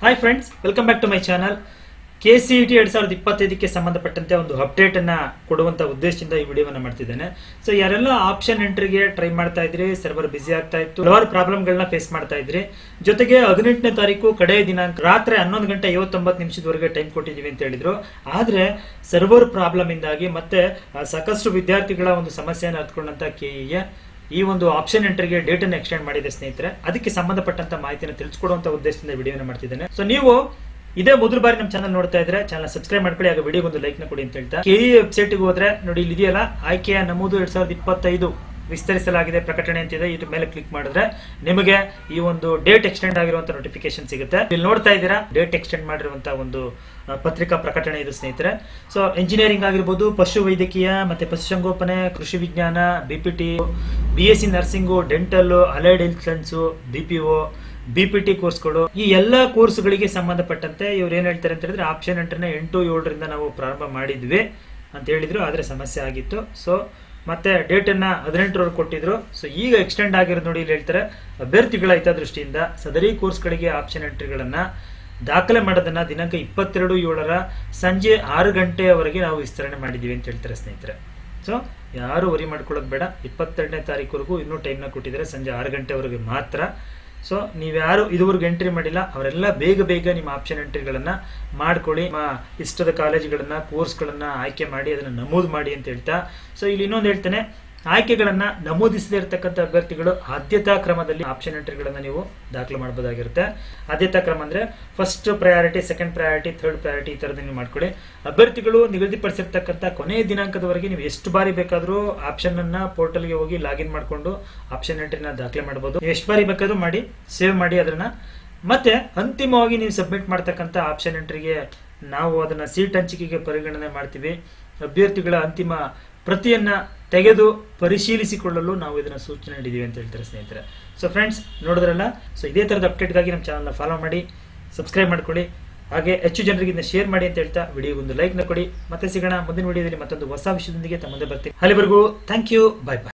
Hi friends, welcome back to my channel. KCET 2025ಕ್ಕೆ ಸಂಬಂಧಪಟ್ಟಂತೆ ಒಂದು ಅಪ್ಡೇಟ್ ಅನ್ನ ಕೊಡುವಂತ ಉದ್ದೇಶದಿಂದ ಈ ವಿಡಿಯೋವನ್ನ ಮಾಡ್ತಿದ್ದೇನೆ. ಸೊ ಯಾರೆಲ್ಲ ಆಪ್ಷನ್ ಎಂಟ್ರಿಗೆ ಟ್ರೈ ಮಾಡ್ತಾ ಇದ್ರಿ, ಸರ್ವರ್ ಬಿಸಿ ಆಗ್ತಾ ಇತ್ತು, ಹಲವಾರು ಪ್ರಾಬ್ಲಮ್ ಗಳನ್ನ ಫೇಸ್ ಮಾಡ್ತಾ ಇದ್ರಿ. ಜೊತೆಗೆ 18ನೇ ತಾರೀಕು ಕಡೆಯ ದಿನಾಂಕ ರಾತ್ರಿ 11:59 ಟೈಮ್ ಕೊಟ್ಟಿದೀವಿ ಅಂತ ಹೇಳಿದ್ರು. ಆದ್ರೆ ಸರ್ವರ್ ಪ್ರಾಬ್ಲಮ್ ಇಂದಾಗಿ ಮತ್ತೆ ಸಾಕಷ್ಟು ವಿದ್ಯಾರ್ಥಿಗಳ ಒಂದು ಸಮಸ್ಯೆಯನ್ನು ಅರ್ಥಕೊಂಡಂತ KEA ಈ ಒಂದು ಆಪ್ಷನ್ ಎಂಟ್ರಿಗೆ ಡೇಟ್ ಅನ್ನು ಎಕ್ಸ್ಟೆಂಡ್ ಮಾಡಿದೆ ಸ್ನೇಹಿತರೆ. ಅದಕ್ಕೆ ಸಂಬಂಧಪಟ್ಟಂತ ಮಾಹಿತಿಯನ್ನು ತಿಳಿಸ್ಕೊಡುವಂತ ಉದ್ದೇಶದಿಂದ ವಿಡಿಯೋನ ಮಾಡ್ತಿದ್ದೇನೆ. ಸೊ ನೀವು ಇದೇ ಮೊದಲ ಬಾರಿ ನಮ್ಮ ಚಾನಲ್ ನೋಡ್ತಾ ಇದ್ರೆ ಚಾನಲ್ ಸಬ್ಸ್ಕ್ರೈಬ್ ಮಾಡ್ಕೊಳ್ಳಿ, ಆಗ ವಿಡಿಯೋಗೆ ಒಂದು ಲೈಕ್ ನ ಕೊಡಿ ಅಂತ ಹೇಳ್ತಾ KEA ವೆಬ್ಸೈಟ್ ಗೆ ಹೋದ್ರೆ ನೋಡಿ, ಇಲ್ಲಿ ಇದೆಯಲ್ಲ ಆಯ್ಕೆಯ ನಮೂದು 2025 ವಿಸ್ತರಿಸಲಾಗಿದೆ ಪ್ರಕಟಣೆ ಅಂತಿದೆ. ಇದ್ರ ಮೇಲೆ ಕ್ಲಿಕ್ ಮಾಡಿದ್ರೆ ನಿಮಗೆ ಈ ಒಂದು ಡೇಟ್ ಎಕ್ಸ್ಟೆಂಡ್ ಆಗಿರುವಂತ ನೋಟಿಫಿಕೇಶನ್ ಸಿಗುತ್ತೆ. ಇಲ್ಲಿ ನೋಡ್ತಾ ಇದ್ದೀರಾ, ಡೇಟ್ ಎಕ್ಸ್ಟೆಂಡ್ ಮಾಡಿರುವಂತಹ ಒಂದು ಪತ್ರಿಕಾ ಪ್ರಕಟಣೆ ಇದು ಸ್ನೇಹಿತರೆ. ಸೊ ಇಂಜಿನಿಯರಿಂಗ್ ಆಗಿರ್ಬೋದು, ಪಶು ವೈದ್ಯಕೀಯ ಮತ್ತೆ ಪಶುಸಂಗೋಪನೆ, ಕೃಷಿ ವಿಜ್ಞಾನ, BPT, BSc nursing, dental, allied health science, BPO, BPT ಕೋರ್ಸ್ಗಳು, ಈ ಎಲ್ಲಾ ಕೋರ್ಸ್ಗಳಿಗೆ ಸಂಬಂಧಪಟ್ಟಂತೆ ಇವ್ರು ಏನ್ ಹೇಳ್ತಾರೆ ಅಂತ ಹೇಳಿದ್ರೆ, ಆಪ್ಷನ್ ಎಂಟ್ರನ್ನ 8/7 ನಾವು ಪ್ರಾರಂಭ ಮಾಡಿದ್ವಿ ಅಂತ ಹೇಳಿದ್ರು. ಆದ್ರೆ ಸಮಸ್ಯೆ ಆಗಿತ್ತು. ಸೊ ಮತ್ತೆ ಡೇಟ್ ಅನ್ನ 18 ಕೊಟ್ಟಿದ್ರು. ಸೊ ಈಗ ಎಕ್ಸ್ಟೆಂಡ್ ಆಗಿರೋದು ನೋಡಿ, ಇಲ್ಲಿ ಹೇಳ್ತಾರೆ ಅಭ್ಯರ್ಥಿಗಳ ಹಿತದೃಷ್ಟಿಯಿಂದ ಸದರಿ ಕೋರ್ಸ್ಗಳಿಗೆ ಆಪ್ಷನ್ ಎಂಟ್ರಿಗಳನ್ನ ದಾಖಲೆ ಮಾಡೋದನ್ನ ದಿನಾಂಕ 22/7 ಸಂಜೆ 6 ಗಂಟೆಯವರೆಗೆ ನಾವು ವಿಸ್ತರಣೆ ಮಾಡಿದೀವಿ ಅಂತ ಹೇಳ್ತಾರೆ ಸ್ನೇಹಿತರೆ. ಸೊ ಯಾರು ವರಿ ಮಾಡ್ಕೊಳ್ಳೋದು ಬೇಡ, 22ನೇ ತಾರೀಕುವರೆಗೂ ಇನ್ನೂ ಟೈಮ್ನ ಕೊಟ್ಟಿದ್ದಾರೆ, ಸಂಜೆ 6 ಗಂಟೆವರೆಗೆ ಮಾತ್ರ. ಸೊ ನೀವ್ಯಾರು ಇದುವರೆಗೂ ಎಂಟ್ರಿ ಮಾಡಿಲ್ಲ ಅವರೆಲ್ಲ ಬೇಗ ನಿಮ್ಮ ಆಪ್ಷನ್ ಎಂಟ್ರಿಗಳನ್ನ ಮಾಡ್ಕೊಳ್ಳಿ. ನಿಮ್ಮ ಇಷ್ಟದ ಕಾಲೇಜುಗಳನ್ನ, ಕೋರ್ಸ್ಗಳನ್ನ ಆಯ್ಕೆ ಮಾಡಿ ಅದನ್ನ ನಮೂದು ಮಾಡಿ ಅಂತ ಹೇಳ್ತಾ. ಸೊ ಇಲ್ಲಿ ಇನ್ನೊಂದು ಹೇಳ್ತೇನೆ, ಆಯ್ಕೆಗಳನ್ನ ನಮೂದಿಸದೇ ಇರತಕ್ಕಂಥ ಅಭ್ಯರ್ಥಿಗಳು ಆದ್ಯತಾ ಕ್ರಮದಲ್ಲಿ ಆಪ್ಷನ್ ಎಂಟ್ರಿಗಳನ್ನ ನೀವು ದಾಖಲೆ ಮಾಡಬಹುದಾಗಿರುತ್ತೆ. ಆದ್ಯತಾ ಕ್ರಮ ಅಂದ್ರೆ first priority, second priority, third priority, ಈ ತರದ್ ನೀವು ಮಾಡ್ಕೊಳ್ಳಿ. ಅಭ್ಯರ್ಥಿಗಳು ನಿಗದಿಪಡಿಸಿರ್ತಕ್ಕಂಥ ಕೊನೆಯ ದಿನಾಂಕದವರೆಗೆ ನೀವು ಎಷ್ಟು ಬಾರಿ ಬೇಕಾದ್ರೂ ಆಪ್ಷನ್ ಅನ್ನ ಪೋರ್ಟಲ್ಗೆ ಹೋಗಿ ಲಾಗಿನ್ ಮಾಡಿಕೊಂಡು ಆಪ್ಷನ್ ಎಂಟ್ರಿನ ದಾಖಲೆ ಮಾಡಬಹುದು. ನೀವು ಎಷ್ಟು ಬಾರಿ ಬೇಕಾದ್ರೂ ಮಾಡಿ, ಸೇವ್ ಮಾಡಿ ಅದನ್ನ. ಮತ್ತೆ ಅಂತಿಮವಾಗಿ ನೀವು ಸಬ್ಮಿಟ್ ಮಾಡ್ತಕ್ಕಂಥ ಆಪ್ಷನ್ ಎಂಟ್ರಿಗೆ ನಾವು ಅದನ್ನ ಸೀಟ್ ಹಂಚಿಕೆಗೆ ಪರಿಗಣನೆ ಮಾಡ್ತೀವಿ. ಅಭ್ಯರ್ಥಿಗಳ ಅಂತಿಮ ಪ್ರತಿಯನ್ನ ತೆಗೆದು ಪರಿಶೀಲಿಸಿಕೊಳ್ಳಲು ನಾವು ಇದನ್ನ ಸೂಚನೆ ನೀಡಿದೀವಿ ಅಂತ ಹೇಳ್ತಾರೆ ಸ್ನೇಹಿತರೆ. ಸೊ ಫ್ರೆಂಡ್ಸ್, ನೋಡಿದ್ರಲ್ಲ. ಸೊ ಇದೇ ತರದ ಅಪ್ಡೇಟ್ಗಾಗಿ ನಮ್ಮ ಚಾನಲ್ನ ಫಾಲೋ ಮಾಡಿ, ಸಬ್ಸ್ಕ್ರೈಬ್ ಮಾಡ್ಕೊಳ್ಳಿ, ಹಾಗೆ ಹೆಚ್ಚು ಜನರಿಗೆ ಇದನ್ನ ಶೇರ್ ಮಾಡಿ ಅಂತ ಹೇಳ್ತಾ ವಿಡಿಯೋಗೆ ಒಂದು ಲೈಕ್ ನ ಕೊಡಿ. ಮತ್ತೆ ಸಿಗೋಣ ಮುಂದಿನ ವಿಡಿಯೋದಲ್ಲಿ ಮತ್ತೊಂದು ಹೊಸ ವಿಷಯದೊಂದಿಗೆ ತಮ್ಮದೇ ಬರ್ತೀನಿ. ಅಲ್ಲಿವರೆಗೂ ಥ್ಯಾಂಕ್ ಯು, ಬೈ ಬೈ.